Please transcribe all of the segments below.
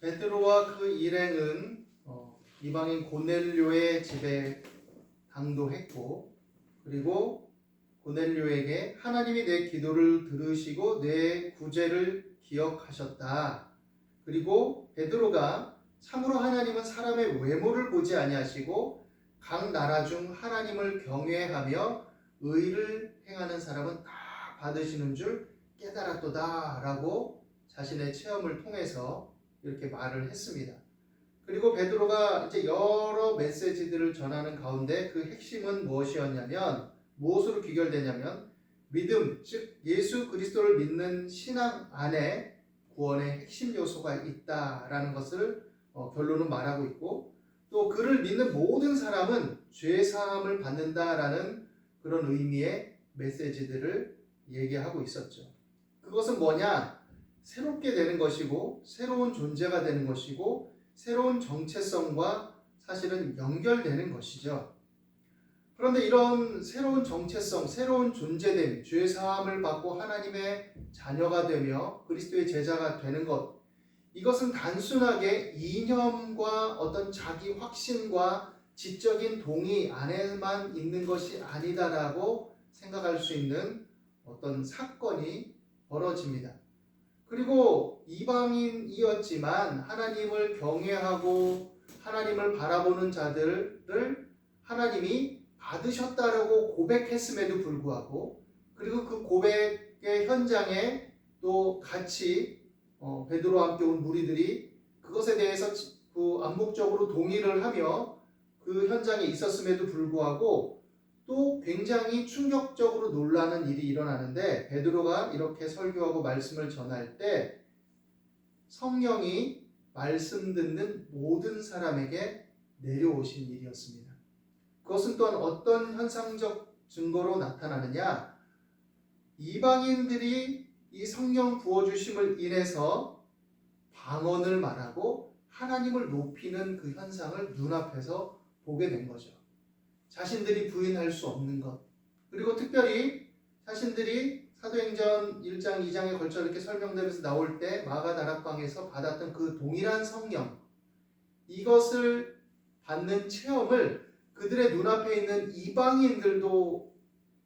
베드로와 그 일행은 이방인 고넬료의 집에 당도했고, 그리고 고넬료에게 하나님이 내 기도를 들으시고 내 구제를 기억하셨다. 그리고 베드로가 참으로 하나님은 사람의 외모를 보지 아니하시고 각 나라 중 하나님을 경외하며 의를 행하는 사람은 다 받으시는 줄 깨달았도다 라고 자신의 체험을 통해서 이렇게 말을 했습니다. 그리고 베드로가 이제 여러 메시지들을 전하는 가운데 그 핵심은 무엇이었냐면, 무엇으로 귀결되냐면 믿음, 즉 예수 그리스도를 믿는 신앙 안에 구원의 핵심 요소가 있다라는 것을 결론은 말하고 있고, 또 그를 믿는 모든 사람은 죄 사함을 받는다라는 그런 의미의 메시지들을 얘기하고 있었죠. 그것은 뭐냐? 새롭게 되는 것이고 새로운 존재가 되는 것이고 새로운 정체성과 사실은 연결되는 것이죠. 그런데 이런 새로운 정체성, 새로운 존재됨, 죄 사함을 받고 하나님의 자녀가 되며 그리스도의 제자가 되는 것, 이것은 단순하게 이념과 어떤 자기 확신과 지적인 동의 안에만 있는 것이 아니다라고 생각할 수 있는 어떤 사건이 벌어집니다. 그리고 이방인이었지만 하나님을 경외하고 하나님을 바라보는 자들을 하나님이 받으셨다라고 고백했음에도 불구하고, 그리고 그 고백의 현장에 또 같이 베드로와 함께 온 무리들이 그것에 대해서 그 암묵적으로 동의를 하며 그 현장에 있었음에도 불구하고 또 굉장히 충격적으로 놀라는 일이 일어나는데, 베드로가 이렇게 설교하고 말씀을 전할 때 성령이 말씀 듣는 모든 사람에게 내려오신 일이었습니다. 그것은 또한 어떤 현상적 증거로 나타나느냐? 이방인들이 이 성령 부어주심을 인해서 방언을 말하고 하나님을 높이는 그 현상을 눈앞에서 보게 된 거죠. 자신들이 부인할 수 없는 것, 그리고 특별히 자신들이 사도행전 1장, 2장에 걸쳐 이렇게 설명되면서 나올 때 마가다락방에서 받았던 그 동일한 성령, 이것을 받는 체험을 그들의 눈앞에 있는 이방인들도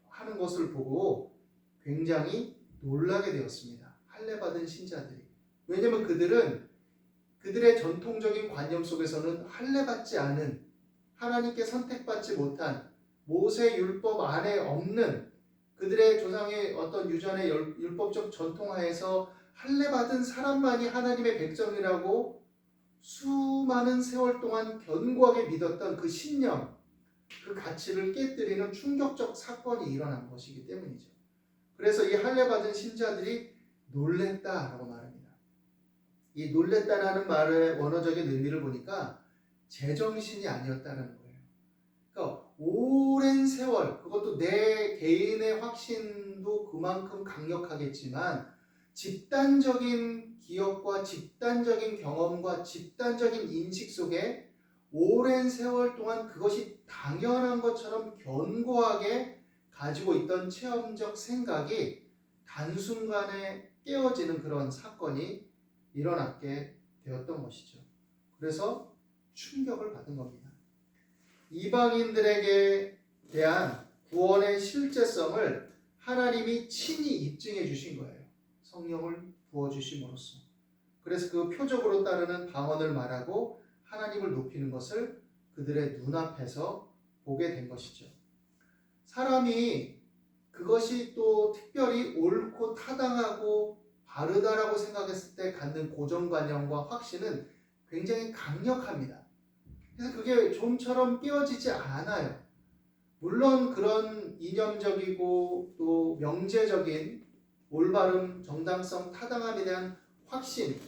하는 것을 보고 굉장히 놀라게 되었습니다. 할례받은 신자들이. 왜냐하면 그들은 그들의 전통적인 관념 속에서는 할례받지 않은, 하나님께 선택받지 못한, 모세 율법 안에 없는 그들의 조상의 어떤 유전의 율법적 전통하에서 할례받은 사람만이 하나님의 백성이라고 수많은 세월 동안 견고하게 믿었던 그 신념, 그 가치를 깨뜨리는 충격적 사건이 일어난 것이기 때문이죠. 그래서 이 할례받은 신자들이 놀랬다라고 말합니다. 이 놀랬다라는 말의 원어적인 의미를 보니까 제정신이 아니었다는 거예요. 그러니까 오랜 세월, 그것도 내 개인의 확신도 그만큼 강력하겠지만 집단적인 기억과 집단적인 경험과 집단적인 인식 속에 오랜 세월 동안 그것이 당연한 것처럼 견고하게 가지고 있던 체험적 생각이 단순간에 깨어지는 그런 사건이 일어나게 되었던 것이죠. 그래서 충격을 받은 겁니다. 이방인들에게 대한 구원의 실제성을 하나님이 친히 입증해 주신 거예요. 성령을 부어주심으로써. 그래서 그 표적으로 따르는 방언을 말하고 하나님을 높이는 것을 그들의 눈앞에서 보게 된 것이죠. 사람이 그것이 또 특별히 옳고 타당하고 바르다라고 생각했을 때 갖는 고정관념과 확신은 굉장히 강력합니다. 그래서 그게 좀처럼 깨어지지 않아요. 물론 그런 이념적이고 또 명제적인 올바름, 정당성, 타당함에 대한 확신,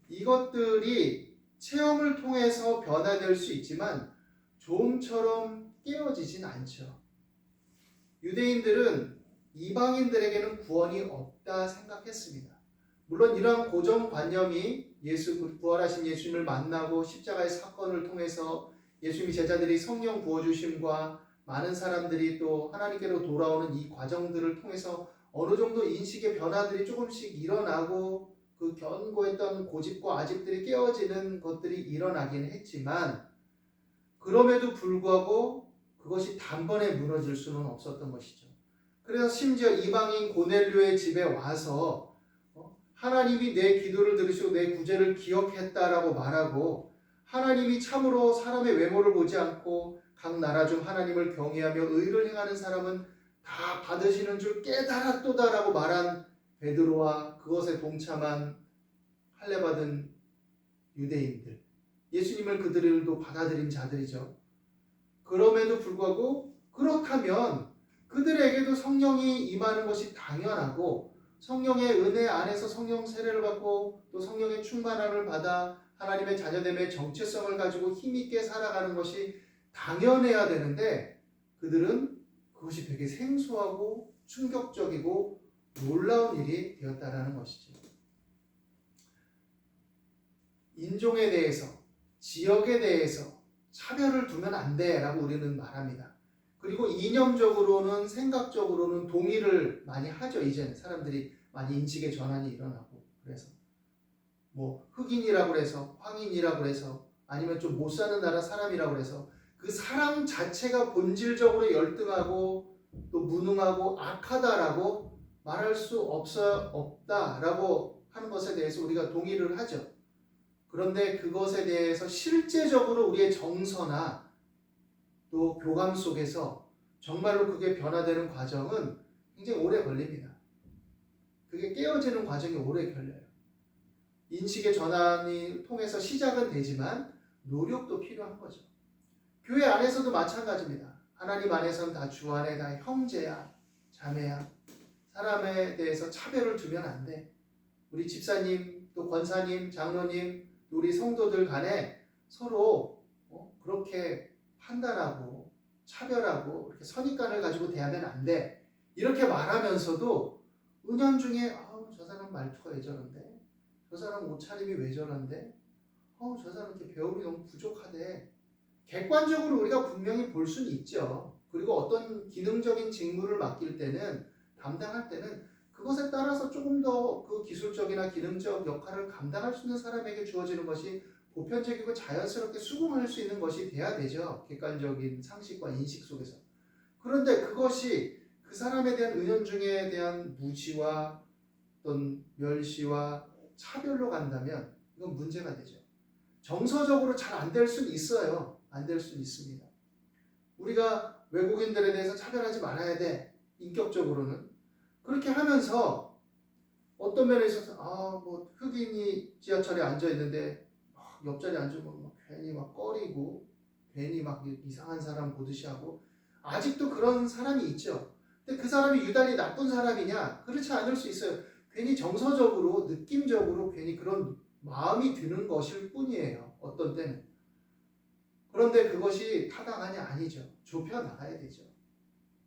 이것들이 체험을 통해서 변화될 수 있지만 좀처럼 깨어지진 않죠. 유대인들은 이방인들에게는 구원이 없다 생각했습니다. 물론 이러한 고정관념이 부활하신 예수님을 만나고 십자가의 사건을 통해서 예수님이 제자들이 성령 부어주심과 많은 사람들이 또 하나님께로 돌아오는 이 과정들을 통해서 어느 정도 인식의 변화들이 조금씩 일어나고 그 견고했던 고집과 아집들이 깨어지는 것들이 일어나긴 했지만 그럼에도 불구하고 그것이 단번에 무너질 수는 없었던 것이죠. 그래서 심지어 이방인 고넬료의 집에 와서 하나님이 내 기도를 들으시고 내 구제를 기억했다라고 말하고 하나님이 참으로 사람의 외모를 보지 않고 각 나라 중 하나님을 경외하며 의를 행하는 사람은 다 받으시는 줄 깨달았도다라고 말한 베드로와 그것에 동참한 할례받은 유대인들, 예수님을 그들도 받아들인 자들이죠. 그럼에도 불구하고 그렇다면 그들에게도 성령이 임하는 것이 당연하고 성령의 은혜 안에서 성령 세례를 받고 또 성령의 충만함을 받아 하나님의 자녀됨의 정체성을 가지고 힘있게 살아가는 것이 당연해야 되는데 그들은 그것이 되게 생소하고 충격적이고 놀라운 일이 되었다라는 것이죠. 인종에 대해서, 지역에 대해서 차별을 두면 안 돼라고 우리는 말합니다. 그리고 이념적으로는 생각적으로는 동의를 많이 하죠. 이제는 사람들이 많이 인식의 전환이 일어나고 그래서 뭐 흑인이라고 해서 황인이라고 해서 아니면 좀 못 사는 나라 사람이라고 해서 그 사람 자체가 본질적으로 열등하고 또 무능하고 악하다라고 말할 수 없다라고 하는 것에 대해서 우리가 동의를 하죠. 그런데 그것에 대해서 실제적으로 우리의 정서나 또 교감 속에서 정말로 그게 변화되는 과정은 굉장히 오래 걸립니다. 그게 깨어지는 과정이 오래 걸려요. 인식의 전환이 통해서 시작은 되지만 노력도 필요한 거죠. 교회 안에서도 마찬가지입니다. 하나님 안에서는 다 주 안에 다 형제야, 자매야. 사람에 대해서 차별을 두면 안 돼. 우리 집사님, 또 권사님, 장로님, 우리 성도들 간에 서로 그렇게 판단하고 차별하고 이렇게 선입관을 가지고 대하면 안 돼. 이렇게 말하면서도 은연중에 저 사람 말투가 왜 저런데? 저 사람 옷차림이 왜 저런데? 저 사람 이렇게 배움이 너무 부족하대. 객관적으로 우리가 분명히 볼 수는 있죠. 그리고 어떤 기능적인 직무를 맡길 때는 담당할 때는 그것에 따라서 조금 더 그 기술적이나 기능적 역할을 감당할 수 있는 사람에게 주어지는 것이 보편적이고 자연스럽게 수긍할 수 있는 것이 돼야 되죠. 객관적인 상식과 인식 속에서. 그런데 그것이 그 사람에 대한 은연중에 대한 무지와 어떤 멸시와 차별로 간다면 이건 문제가 되죠. 정서적으로 잘 안 될 수는 있어요. 안 될 수는 있습니다. 우리가 외국인들에 대해서 차별하지 말아야 돼. 인격적으로는. 그렇게 하면서 어떤 면에 있어서 뭐 흑인이 지하철에 앉아 있는데 옆자리에 앉으면 막 괜히 막 꺼리고 괜히 막 이상한 사람 보듯이 하고 아직도 그런 사람이 있죠. 근데 그 사람이 유달리 나쁜 사람이냐? 그렇지 않을 수 있어요. 괜히 정서적으로 느낌적으로 괜히 그런 마음이 드는 것일 뿐이에요. 어떤 때는. 그런데 그것이 타당하냐? 아니죠. 좁혀 나가야 되죠.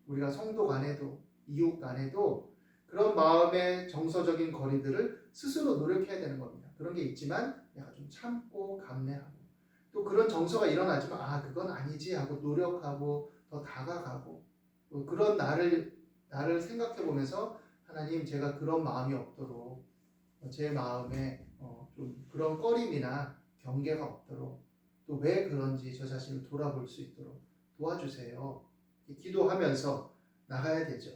우리가 성도 간에도 이웃 간에도 그런 마음의 정서적인 거리들을 스스로 노력해야 되는 겁니다. 그런 게 있지만 내가 좀 참고 감내하고 또 그런 정서가 일어나지만 그건 아니지 하고 노력하고 더 다가가고 또 그런 나를 생각해 보면서 하나님 제가 그런 마음이 없도록 제 마음에 좀 그런 꺼림이나 경계가 없도록 또 왜 그런지 저 자신을 돌아볼 수 있도록 도와주세요. 기도하면서 나가야 되죠.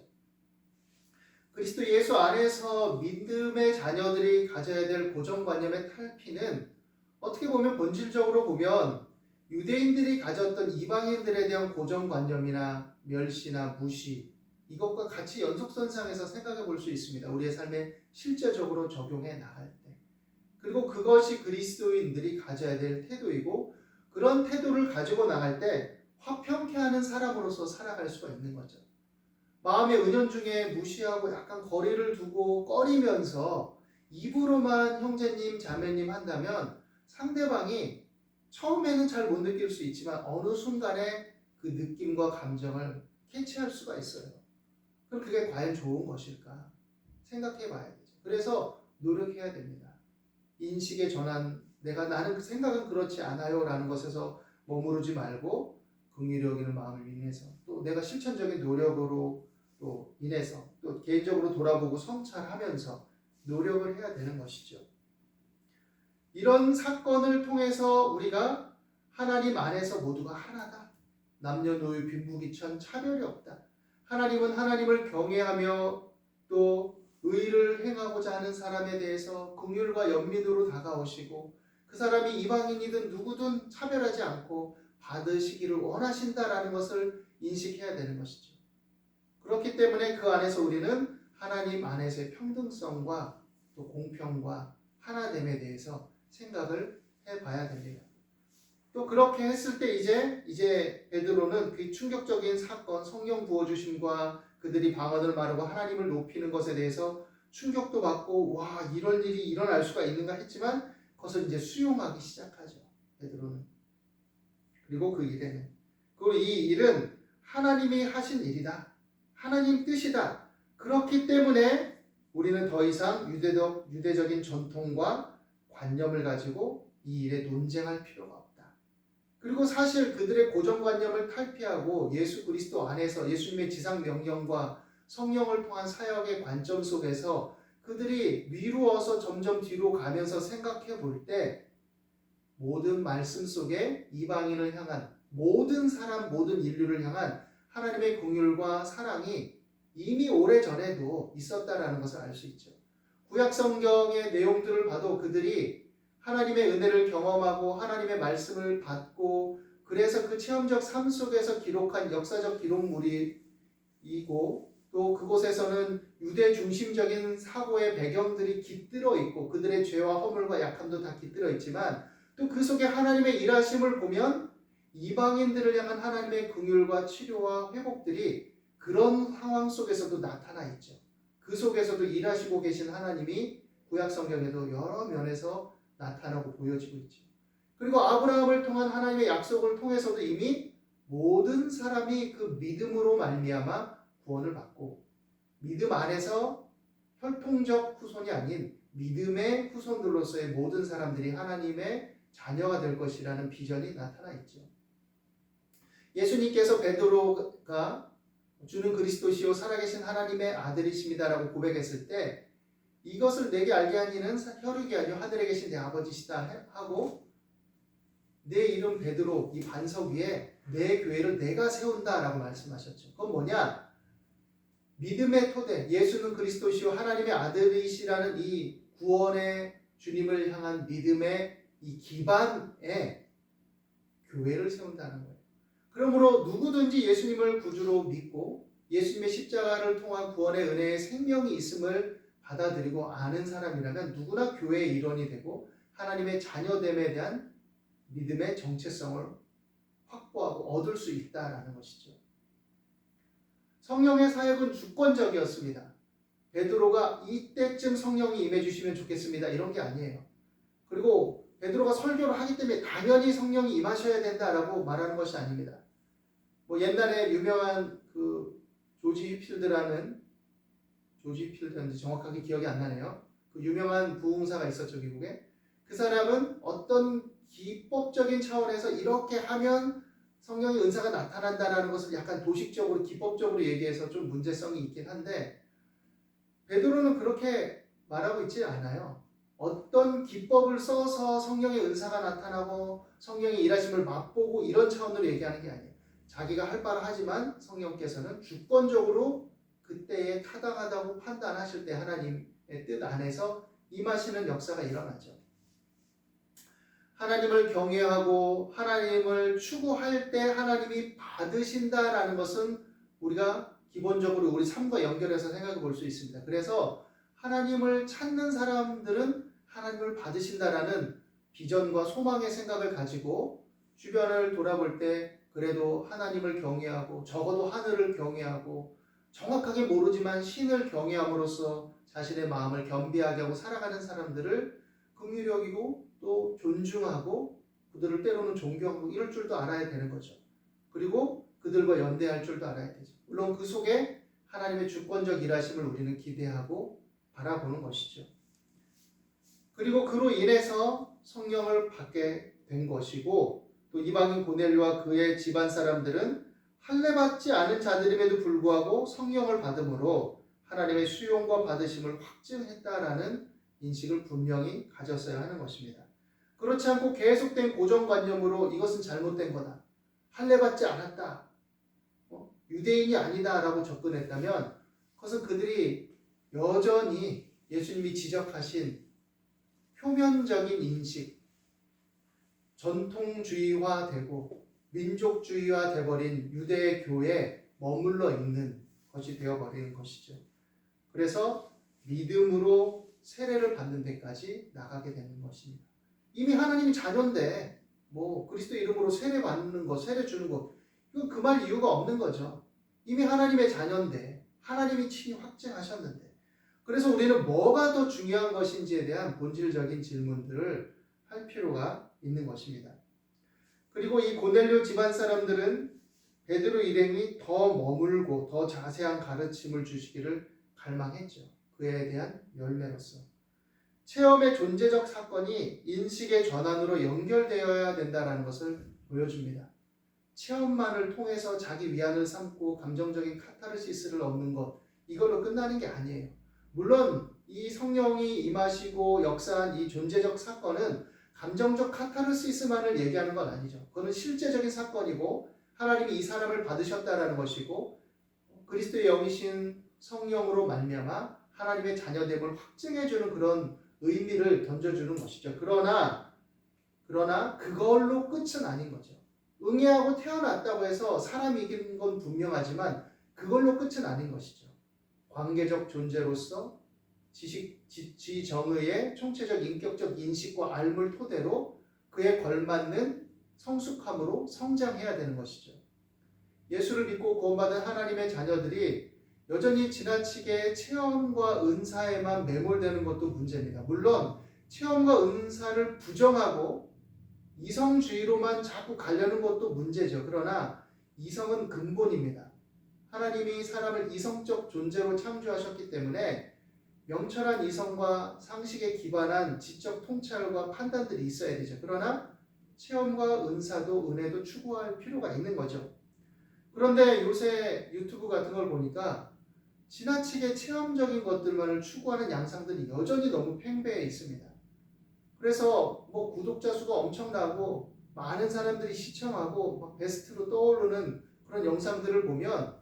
그리스도 예수 안에서 믿음의 자녀들이 가져야 될 고정관념의 탈피는 어떻게 보면 본질적으로 보면 유대인들이 가졌던 이방인들에 대한 고정관념이나 멸시나 무시 이것과 같이 연속선상에서 생각해 볼 수 있습니다. 우리의 삶에 실제적으로 적용해 나갈 때. 그리고 그것이 그리스도인들이 가져야 될 태도이고 그런 태도를 가지고 나갈 때 화평케 하는 사람으로서 살아갈 수가 있는 거죠. 마음의 은연중에 무시하고 약간 거리를 두고 꺼리면서 입으로만 형제님, 자매님 한다면 상대방이 처음에는 잘 못 느낄 수 있지만 어느 순간에 그 느낌과 감정을 캐치할 수가 있어요. 그럼 그게 과연 좋은 것일까? 생각해 봐야 되죠. 그래서 노력해야 됩니다. 인식의 전환, 나는 생각은 그렇지 않아요 라는 것에서 머무르지 말고 긍휼히 여기는 마음을 인해서 또 내가 실천적인 노력으로 또 인해서 또 개인적으로 돌아보고 성찰하면서 노력을 해야 되는 것이죠. 이런 사건을 통해서 우리가 하나님 안에서 모두가 하나다. 남녀노소 빈부귀천 차별이 없다. 하나님은 하나님을 경외하며 또 의를 행하고자 하는 사람에 대해서 긍휼과 연민으로 다가오시고 그 사람이 이방인이든 누구든 차별하지 않고 받으시기를 원하신다라는 것을 인식해야 되는 것이죠. 그렇기 때문에 그 안에서 우리는 하나님 안에서의 평등성과 또 공평과 하나됨에 대해서 생각을 해봐야 됩니다. 또 그렇게 했을 때 이제 베드로는 그 충격적인 사건, 성령 부어주심과 그들이 방언을 말하고 하나님을 높이는 것에 대해서 충격도 받고 와 이런 일이 일어날 수가 있는가 했지만 그것을 이제 수용하기 시작하죠. 베드로는. 그리고 그리고 이 일은 하나님이 하신 일이다. 하나님 뜻이다. 그렇기 때문에 우리는 더 이상 유대적인 전통과 관념을 가지고 이 일에 논쟁할 필요가 없다. 그리고 사실 그들의 고정관념을 탈피하고 예수 그리스도 안에서 예수님의 지상 명령과 성령을 통한 사역의 관점 속에서 그들이 미루어서 점점 뒤로 가면서 생각해 볼 때 모든 말씀 속에 이방인을 향한 모든 사람, 모든 인류를 향한 하나님의 긍휼과 사랑이 이미 오래전에도 있었다라는 것을 알 수 있죠. 구약 성경의 내용들을 봐도 그들이 하나님의 은혜를 경험하고 하나님의 말씀을 받고 그래서 그 체험적 삶 속에서 기록한 역사적 기록물이고 또 그곳에서는 유대 중심적인 사고의 배경들이 깃들어 있고 그들의 죄와 허물과 약함도 다 깃들어 있지만 또 그 속에 하나님의 일하심을 보면 이방인들을 향한 하나님의 긍휼과 치료와 회복들이 그런 상황 속에서도 나타나 있죠. 그 속에서도 일하시고 계신 하나님이 구약 성경에도 여러 면에서 나타나고 보여지고 있죠. 그리고 아브라함을 통한 하나님의 약속을 통해서도 이미 모든 사람이 그 믿음으로 말미암아 구원을 받고 믿음 안에서 혈통적 후손이 아닌 믿음의 후손들로서의 모든 사람들이 하나님의 자녀가 될 것이라는 비전이 나타나 있죠. 예수님께서 베드로가 주는 그리스도시요 살아계신 하나님의 아들이십니다라고 고백했을 때 이것을 내게 알게 한 이는 혈육이 아니요 하늘에 계신 내 아버지시다 하고 내 이름 베드로 이 반석 위에 내 교회를 내가 세운다라고 말씀하셨죠. 그건 뭐냐? 믿음의 토대, 예수는 그리스도시요 하나님의 아들이시라는 이 구원의 주님을 향한 믿음의 이 기반에 교회를 세운다는 거예요. 그러므로 누구든지 예수님을 구주로 믿고 예수님의 십자가를 통한 구원의 은혜의 생명이 있음을 받아들이고 아는 사람이라면 누구나 교회의 일원이 되고 하나님의 자녀됨에 대한 믿음의 정체성을 확보하고 얻을 수 있다라는 것이죠. 성령의 사역은 주권적이었습니다. 베드로가 이때쯤 성령이 임해 주시면 좋겠습니다. 이런 게 아니에요. 그리고 베드로가 설교를 하기 때문에 당연히 성령이 임하셔야 된다라고 말하는 것이 아닙니다. 뭐 옛날에 유명한 그 조지 필드인지 정확하게 기억이 안 나네요. 그 유명한 부흥사가 있었죠, 미국에. 그 사람은 어떤 기법적인 차원에서 이렇게 하면 성령의 은사가 나타난다라는 것을 약간 도식적으로 기법적으로 얘기해서 좀 문제성이 있긴 한데 베드로는 그렇게 말하고 있지 않아요. 어떤 기법을 써서 성령의 은사가 나타나고 성령의 일하심을 맛보고 이런 차원으로 얘기하는 게 아니에요. 자기가 할 바를 하지만 성령께서는 주권적으로 그때에 타당하다고 판단하실 때 하나님의 뜻 안에서 임하시는 역사가 일어나죠. 하나님을 경외하고 하나님을 추구할 때 하나님이 받으신다라는 것은 우리가 기본적으로 우리 삶과 연결해서 생각해 볼 수 있습니다. 그래서 하나님을 찾는 사람들은 하나님을 받으신다라는 비전과 소망의 생각을 가지고 주변을 돌아볼 때 그래도 하나님을 경외하고 적어도 하늘을 경외하고 정확하게 모르지만 신을 경외함으로써 자신의 마음을 겸비하게 하고 살아가는 사람들을 긍휼히 여기고 또 존중하고 그들을 때로는 존경하고 이럴 줄도 알아야 되는 거죠. 그리고 그들과 연대할 줄도 알아야 되죠. 물론 그 속에 하나님의 주권적 일하심을 우리는 기대하고 바라보는 것이죠. 그리고 그로 인해서 성령을 받게 된 것이고 또 이방인 고넬료와 그의 집안 사람들은 할례받지 않은 자들임에도 불구하고 성령을 받음으로 하나님의 수용과 받으심을 확증했다라는 인식을 분명히 가졌어야 하는 것입니다. 그렇지 않고 계속된 고정관념으로 이것은 잘못된 거다, 할례받지 않았다, 유대인이 아니다라고 접근했다면 그것은 그들이 여전히 예수님이 지적하신 표면적인 인식, 전통주의화되고 민족주의화돼버린 유대 교회에 머물러 있는 것이 되어버리는 것이죠. 그래서 믿음으로 세례를 받는 데까지 나가게 되는 것입니다. 이미 하나님이 자녀인데 뭐 그리스도 이름으로 세례 받는 거, 세례 주는 거, 이건 금할 이유가 없는 거죠. 이미 하나님의 자녀인데, 하나님이 친히 확증하셨는데, 그래서 우리는 뭐가 더 중요한 것인지에 대한 본질적인 질문들을 할 필요가 있는 것입니다. 그리고 이 고넬료 집안 사람들은 베드로 일행이 더 머물고 더 자세한 가르침을 주시기를 갈망했죠. 그에 대한 열매로서. 체험의 존재적 사건이 인식의 전환으로 연결되어야 된다는 것을 보여줍니다. 체험만을 통해서 자기 위안을 삼고 감정적인 카타르시스를 얻는 것, 이걸로 끝나는 게 아니에요. 물론 이 성령이 임하시고 역사한 이 존재적 사건은 감정적 카타르시스만을 얘기하는 건 아니죠. 그거는 실제적인 사건이고 하나님이 이 사람을 받으셨다라는 것이고 그리스도의 영이신 성령으로 말미암아 하나님의 자녀됨을 확증해주는 그런 의미를 던져주는 것이죠. 그러나 그걸로 끝은 아닌 거죠. 응애하고 태어났다고 해서 사람이 이기는 건 분명하지만 그걸로 끝은 아닌 것이죠. 관계적 존재로서 지정의의 총체적 인격적 인식과 알물 토대로 그에 걸맞는 성숙함으로 성장해야 되는 것이죠. 예수를 믿고 구원받은 하나님의 자녀들이 여전히 지나치게 체험과 은사에만 매몰되는 것도 문제입니다. 물론 체험과 은사를 부정하고 이성주의로만 자꾸 가려는 것도 문제죠. 그러나 이성은 근본입니다. 하나님이 사람을 이성적 존재로 창조하셨기 때문에 명철한 이성과 상식에 기반한 지적 통찰과 판단들이 있어야 되죠. 그러나 체험과 은사도 은혜도 추구할 필요가 있는 거죠. 그런데 요새 유튜브 같은 걸 보니까 지나치게 체험적인 것들만을 추구하는 양상들이 여전히 너무 팽배해 있습니다. 그래서 뭐 구독자 수가 엄청나고 많은 사람들이 시청하고 막 베스트로 떠오르는 그런 영상들을 보면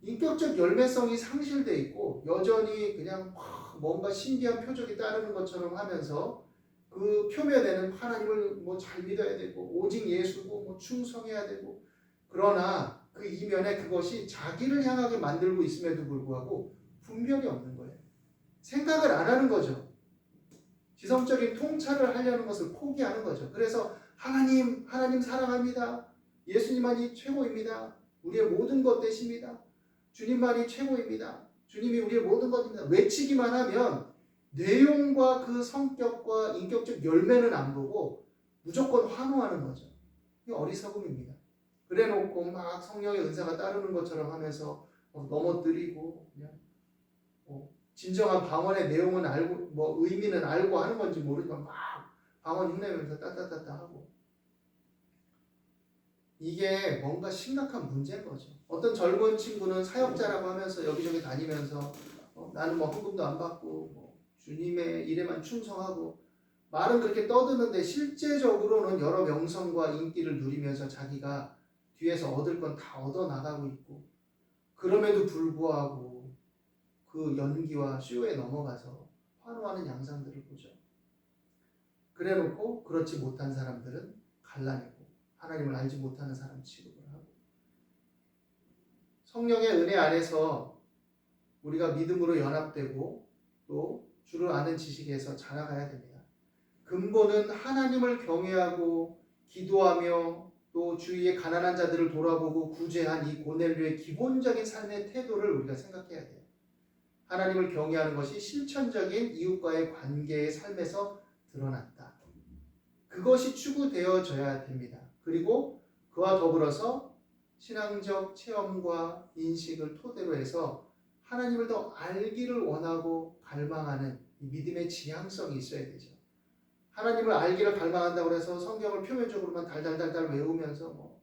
인격적 열매성이 상실돼 있고 여전히 그냥 뭔가 신비한 표적이 따르는 것처럼 하면서 그 표면에는 하나님을 뭐 잘 믿어야 되고 오직 예수고 뭐 충성해야 되고, 그러나 그 이면에 그것이 자기를 향하게 만들고 있음에도 불구하고 분별이 없는 거예요. 생각을 안 하는 거죠. 지성적인 통찰을 하려는 것을 포기하는 거죠. 그래서 하나님 사랑합니다. 예수님만이 최고입니다. 우리의 모든 것 되십니다. 주님만이 최고입니다. 주님이 우리의 모든 것입니다. 외치기만 하면 내용과 그 성격과 인격적 열매는 안 보고 무조건 환호하는 거죠. 이게 어리석음입니다. 그래놓고 막 성령의 은사가 따르는 것처럼 하면서 넘어뜨리고 그냥 진정한 방언의 내용은 알고 뭐 의미는 알고 하는 건지 모르지만 막 방언 흉내면서 따따따따 하고, 이게 뭔가 심각한 문제인 거죠. 어떤 젊은 친구는 사역자라고 하면서 여기저기 다니면서 나는 뭐 헌금도 안 받고 뭐 주님의 일에만 충성하고 말은 그렇게 떠드는데 실제적으로는 여러 명성과 인기를 누리면서 자기가 뒤에서 얻을 건 다 얻어 나가고 있고, 그럼에도 불구하고 그 연기와 쇼에 넘어가서 환호하는 양상들을 보죠. 그래놓고 그렇지 못한 사람들은 갈라내고 하나님을 알지 못하는 사람 취급을 하고, 성령의 은혜 안에서 우리가 믿음으로 연합되고 또 주를 아는 지식에서 자라가야 됩니다. 근본은 하나님을 경외하고 기도하며 또 주위의 가난한 자들을 돌아보고 구제한 이 고넬료의 기본적인 삶의 태도를 우리가 생각해야 돼요. 하나님을 경외하는 것이 실천적인 이웃과의 관계의 삶에서 드러났다. 그것이 추구되어져야 됩니다. 그리고 그와 더불어서 신앙적 체험과 인식을 토대로 해서 하나님을 더 알기를 원하고 갈망하는 이 믿음의 지향성이 있어야 되죠. 하나님을 알기를 갈망한다고 해서 성경을 표면적으로만 달달달달 외우면서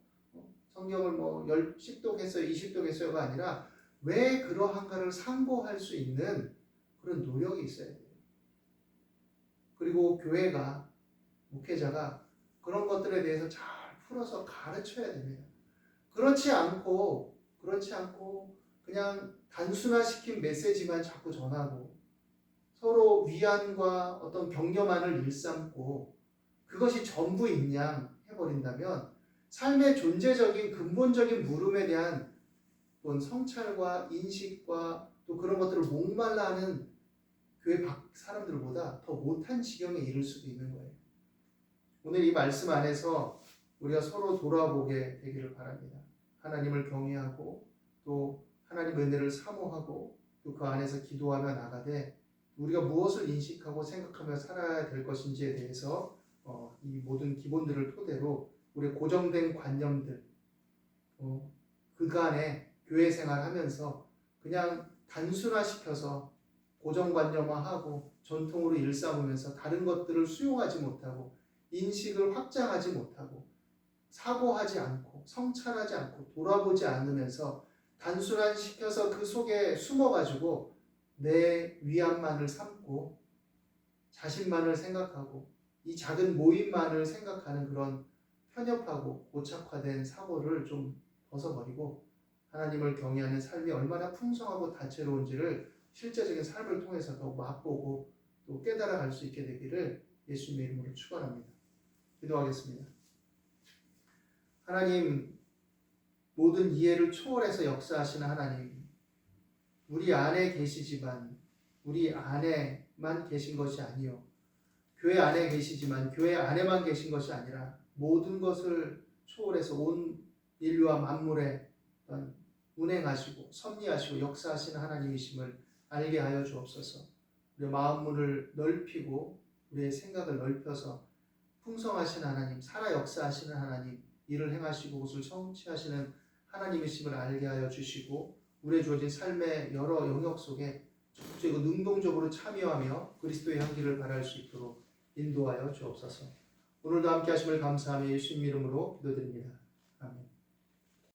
성경을 10독 했어요, 20독 했어요가 아니라 왜 그러한가를 상고할 수 있는 그런 노력이 있어야 돼요. 그리고 교회가, 목회자가 그런 것들에 대해서 잘 풀어서 가르쳐야 됩니다. 그렇지 않고 그냥 단순화시킨 메시지만 자꾸 전하고 서로 위안과 어떤 격려만을 일삼고 그것이 전부인 양 해버린다면 삶의 존재적인 근본적인 물음에 대한 어떤 성찰과 인식과 또 그런 것들을 목말라 하는 교회 밖 사람들보다 더 못한 지경에 이를 수도 있는 거예요. 오늘 이 말씀 안에서 우리가 서로 돌아보게 되기를 바랍니다. 하나님을 경외하고 또 하나님의 은혜를 사모하고 또 그 안에서 기도하며 나가되 우리가 무엇을 인식하고 생각하며 살아야 될 것인지에 대해서 이 모든 기본들을 토대로 우리의 고정된 관념들 그간의 교회 생활하면서 그냥 단순화시켜서 고정관념화하고 전통으로 일삼으면서 다른 것들을 수용하지 못하고 인식을 확장하지 못하고 사고하지 않고 성찰하지 않고 돌아보지 않으면서 단순화시켜서 그 속에 숨어가지고 내 위안만을 삼고 자신만을 생각하고 이 작은 모임만을 생각하는 그런 편협하고 고착화된 사고를 좀 벗어버리고 하나님을 경외하는 삶이 얼마나 풍성하고 다채로운지를 실제적인 삶을 통해서 더 맛보고 또 깨달아갈 수 있게 되기를 예수님의 이름으로 축원합니다. 기도하겠습니다. 하나님, 모든 이해를 초월해서 역사하시는 하나님, 우리 안에 계시지만 우리 안에만 계신 것이 아니요 교회 안에 계시지만 교회 안에만 계신 것이 아니라 모든 것을 초월해서 온 인류와 만물에 운행하시고 섭리하시고 역사하시는 하나님이심을 알게 하여 주옵소서. 우리의 마음문을 넓히고 우리의 생각을 넓혀서 풍성하신 하나님, 살아 역사하시는 하나님, 일을 행하시고 그것을 성취하시는 하나님이심을 알게 하여 주시고 우리의 주어진 삶의 여러 영역 속에 적극적이고 능동적으로 참여하며 그리스도의 향기를 발할 수 있도록 인도하여 주옵소서. 오늘도 함께 하심을 감사하며 예수님 이름으로 기도드립니다. 아멘.